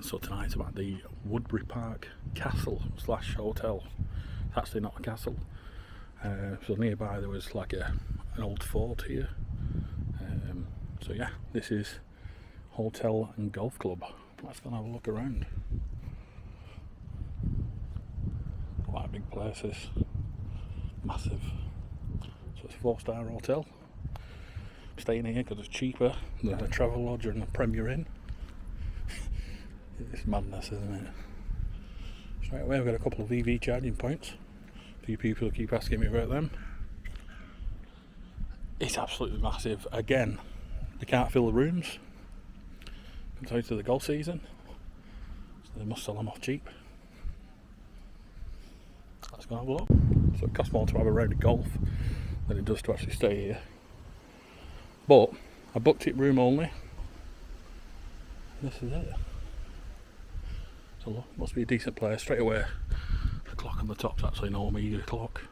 So tonight's about the Woodbury Park Castle / hotel. It's actually not a castle. So nearby there was like an old fort here. So yeah, this is hotel and golf club. Let's go and have a look around. Quite a big place, this. Massive. So it's a 4-star hotel. I'm staying here because it's cheaper than a travel lodge and a Premier Inn. It's madness, isn't it? Straight away we've got a couple of EV charging points. A few people keep asking me about them. It's absolutely massive. Again, they can't fill the rooms. Comes out to the golf season, so they must sell them off cheap. Let's go and have a look. So it costs more to have a round of golf than it does to actually stay here. But I booked it room only. This is it. So look, must be a decent place. Straight away, the clock on the top's actually an Omega clock.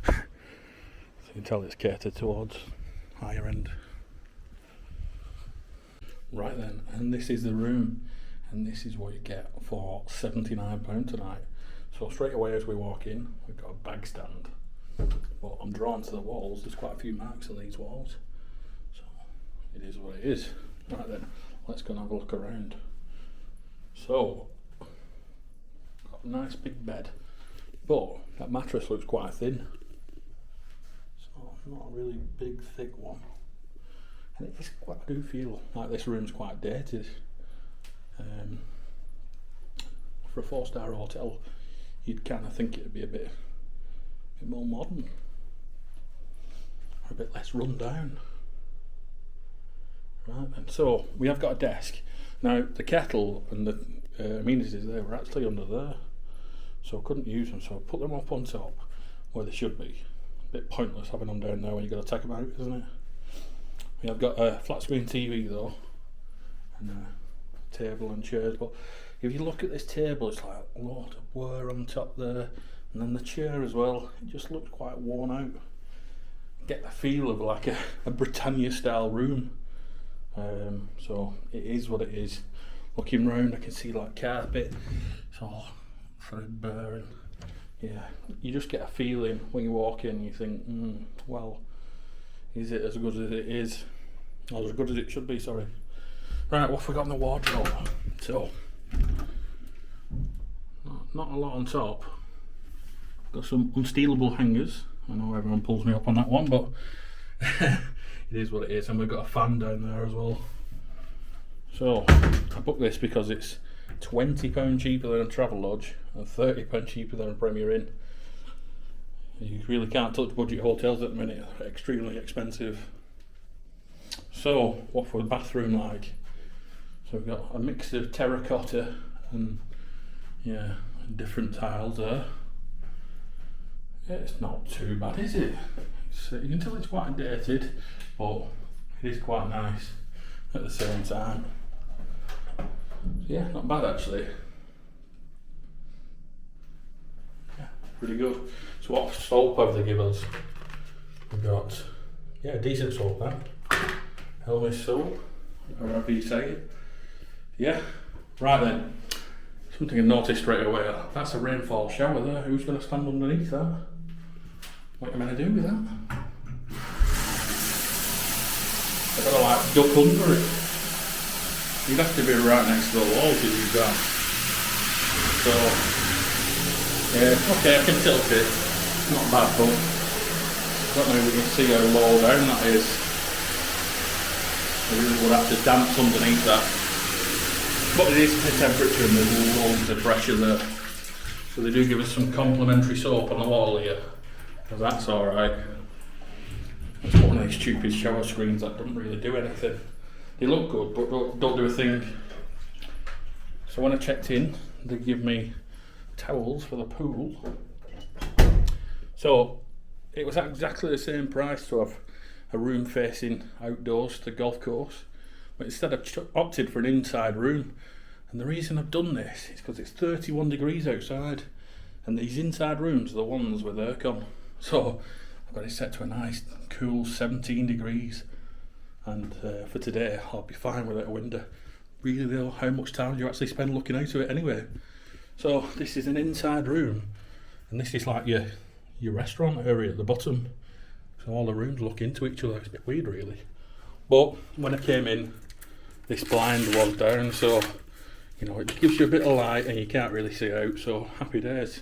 So you can tell it's catered towards higher end. Right then, and this is the room, and this is what you get for £79 tonight. So straight away as we walk in, we've got a bag stand. But I'm drawn to the walls. There's quite a few marks on these walls. So it is what it is. Right then, let's go and have a look around. So, got a nice big bed, but that mattress looks quite thin. So not a really big thick one. And it is quite, I do feel like this room's quite dated. For a 4-star hotel, you'd kind of think it'd be a bit more modern, or a bit less run down. Right, and so we have got a desk. Now the kettle and the amenities there were actually under there, so I couldn't use them, so I put them up on top where they should be. A bit pointless having them down there when you've got to take them out, isn't it? We have got a flat screen TV though, and a table and chairs, but if you look at this table, it's like a lot of wear on top there, and then the chair as well, it just looks quite worn out. Get the feel of like a Britannia style room. So it is what it is. Looking round, I can see like carpet, it's all threadbare, and yeah, you just get a feeling when you walk in. You think, well, is it as good as it is, or as good as it should be? Sorry. Right, what have we got in the wardrobe? So, not a lot on top. Got some unstealable hangers. I know everyone pulls me up on that one, but it is what it is, and we've got a fan down there as well. So I booked this because it's £20 cheaper than a travel lodge and £30 cheaper than a Premier Inn. You really can't touch budget hotels at the minute; they're extremely expensive. So what for the bathroom like? So we've got a mix of terracotta and yeah, different tiles there. Yeah, it's not too bad, is it? You can tell it's quite dated, but it is quite nice at the same time. So yeah, not bad actually. Yeah, pretty good. So what soap have they given us? We've got, yeah, decent soap then. Helmish soap, or however you say it. Yeah, right then. Something I noticed straight away, that's a rainfall shower there. Who's going to stand underneath that? What am I going to do with that? I've got to like duck under it. You'd have to be right next to the wall to use that. So, yeah, okay, I can tilt it. Not bad, but I don't know if you can see how low down that is. I really would have to dance underneath that. But it is the temperature and there's loads of pressure there. So they do give us some complimentary soap on the wall here. So that's alright. It's one of these stupid shower screens that don't really do anything. They look good, but don't do a thing. So when I checked in, they give me towels for the pool. So it was exactly the same price to have a room facing outdoors to the golf course, but instead I've opted for an inside room. And the reason I've done this is because it's 31 degrees outside, and these inside rooms are the ones with aircon. So I've got it set to a nice cool 17 degrees, and for today I'll be fine without a window. Really though, how much time do you actually spend looking out of it anyway? So this is an inside room, and this is like your restaurant area at the bottom. So all the rooms look into each other. It's a bit weird really. But when I came in, this blind was down, so you know, it gives you a bit of light and you can't really see out, so happy days.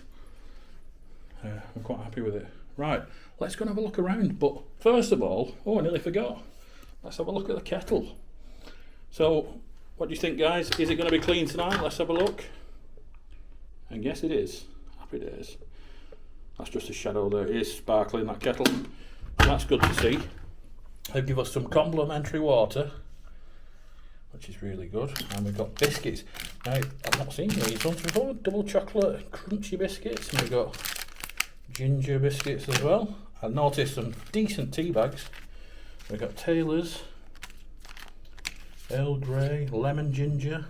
I'm quite happy with it. Right, let's go and have a look around, but first of all, oh, I nearly forgot. Let's have a look at the kettle. So, what do you think, guys? Is it going to be clean tonight? Let's have a look. And yes, it is. Happy days. That's just a shadow there. It is sparkling, that kettle. And that's good to see. They'll give us some complimentary water, which is really good. And we've got biscuits. Now, I've not seen these ones before. Double chocolate crunchy biscuits. And we've got ginger biscuits as well. I noticed some decent tea bags. We've got Taylor's, Earl Grey, lemon ginger.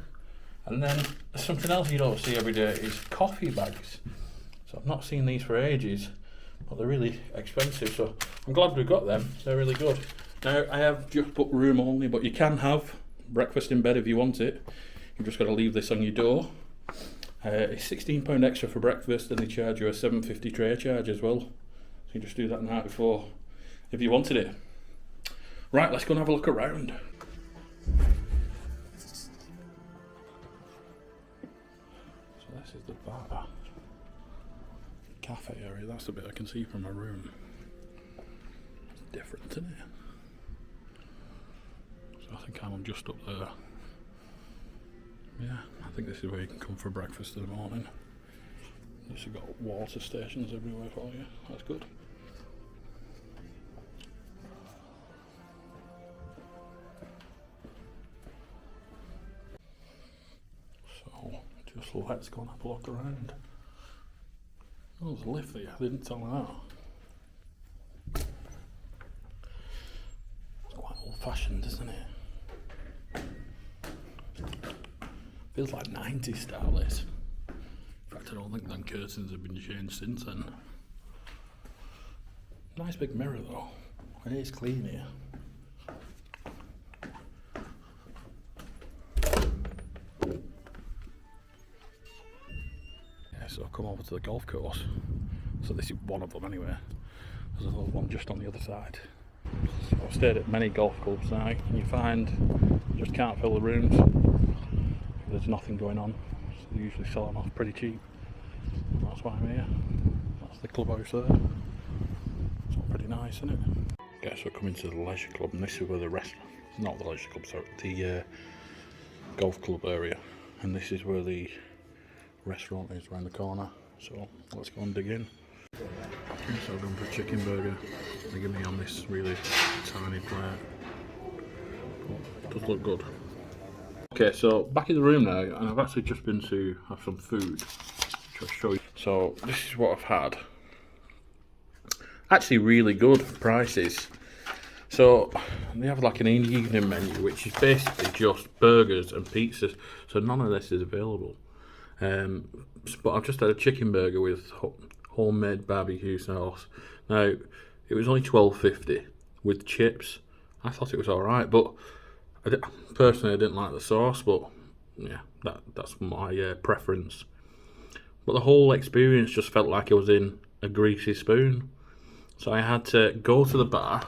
And then something else you don't see every day is coffee bags. So I've not seen these for ages, but they're really expensive. So I'm glad we've got them. They're really good. Now, I have just put room only, but you can have breakfast in bed if you want it. You've just got to leave this on your door. It's £16 extra for breakfast, and they charge you a £7.50 tray charge as well. So you just do that the night before if you wanted it. Right, let's go and have a look around. So this is the bar. Cafe area, that's the bit I can see from my room. It's different, isn't it? So I think I'm just up there. Yeah, I think this is where you can come for breakfast in the morning. You've got water stations everywhere for you. That's good. So, just let's go and have a look around. Oh, there's a lift there. I didn't tell me that. It's quite old-fashioned, isn't it? Feels like 90s style this. In fact, I don't think them curtains have been changed since then. Nice big mirror though. It is clean here. Yeah, so I've come over to the golf course. So this is one of them anyway. There's another one just on the other side. So I've stayed at many golf clubs now, and you find you just can't fill the rooms. There's nothing going on, so they usually sell them off pretty cheap. That's why I'm here. That's the clubhouse there. It's all pretty nice, isn't it? Okay, so coming to the leisure club, and this is where the restaurant, not the leisure club, sorry, the golf club area, and this is where the restaurant is around the corner. So let's go and dig in. Okay, so I've gone for a chicken burger. They give me on this really tiny plate. But it does look good. Okay, so back in the room now, and I've actually just been to have some food, which I'll show you. So this is what I've had. Actually really good prices. So they have like an evening menu, which is basically just burgers and pizzas. So none of this is available. But I've just had a chicken burger with homemade barbecue sauce. Now, it was only $12.50 with chips. I thought it was alright, but personally, I didn't like the sauce, but yeah, that's my preference. But the whole experience just felt like I was in a greasy spoon. So I had to go to the bar,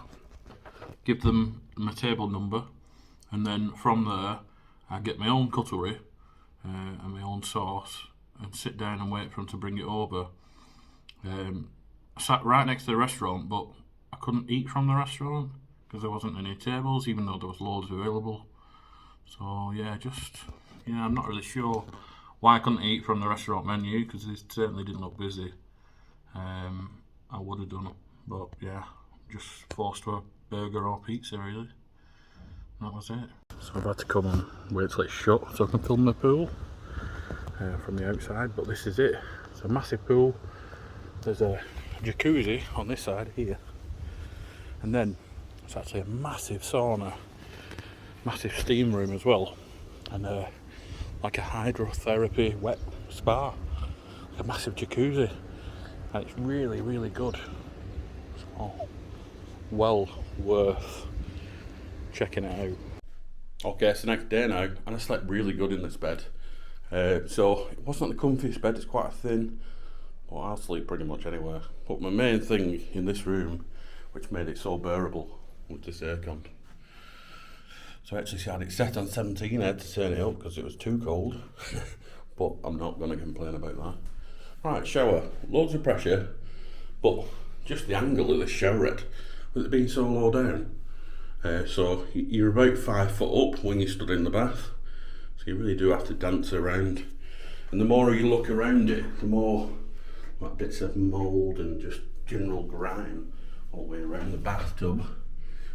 give them my table number, and then from there, I get my own cutlery and my own sauce, and sit down and wait for them to bring it over. I sat right next to the restaurant, but I couldn't eat from the restaurant because there wasn't any tables, even though there was loads available. So yeah, I'm not really sure why I couldn't eat from the restaurant menu, because it certainly didn't look busy. I would have done it, but yeah, just forced to a burger or pizza really. That was it. So I've had to come and wait till it's shut so I can film the pool from the outside, but this is it. It's a massive pool. There's a jacuzzi on this side here, and then it's actually a massive sauna, massive steam room as well, and like a hydrotherapy wet spa, like a massive jacuzzi, and it's really, really good. It's Oh, well worth checking it out. Okay, it's the next day now, and I slept really good in this bed. So it wasn't the comfiest bed, it's quite thin, but I'll sleep pretty much anywhere. But my main thing in this room, which made it so bearable, was this aircon. So I actually had it set on 17, I had to turn it up because it was too cold. But I'm not going to complain about that. Right, shower, loads of pressure, but just the angle of the shower head, with it being so low down. So you're about 5 foot up when you stood in the bath, so you really do have to dance around. And the more you look around it, the more like bits of mould and just general grime all the way around the bathtub,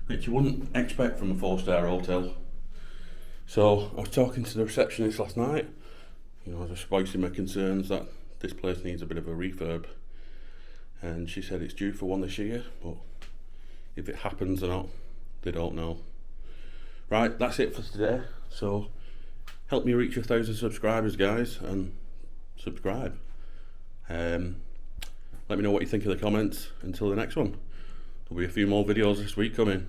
which you wouldn't expect from a 4-star hotel. So I was talking to the receptionist last night, just voicing my concerns that this place needs a bit of a refurb, and she said it's due for one this year, but if it happens or not, they don't know. Right, that's it for today. So help me reach 1,000 subscribers, guys, and subscribe. Let me know what you think in the comments. Until the next one, there'll be a few more videos this week coming.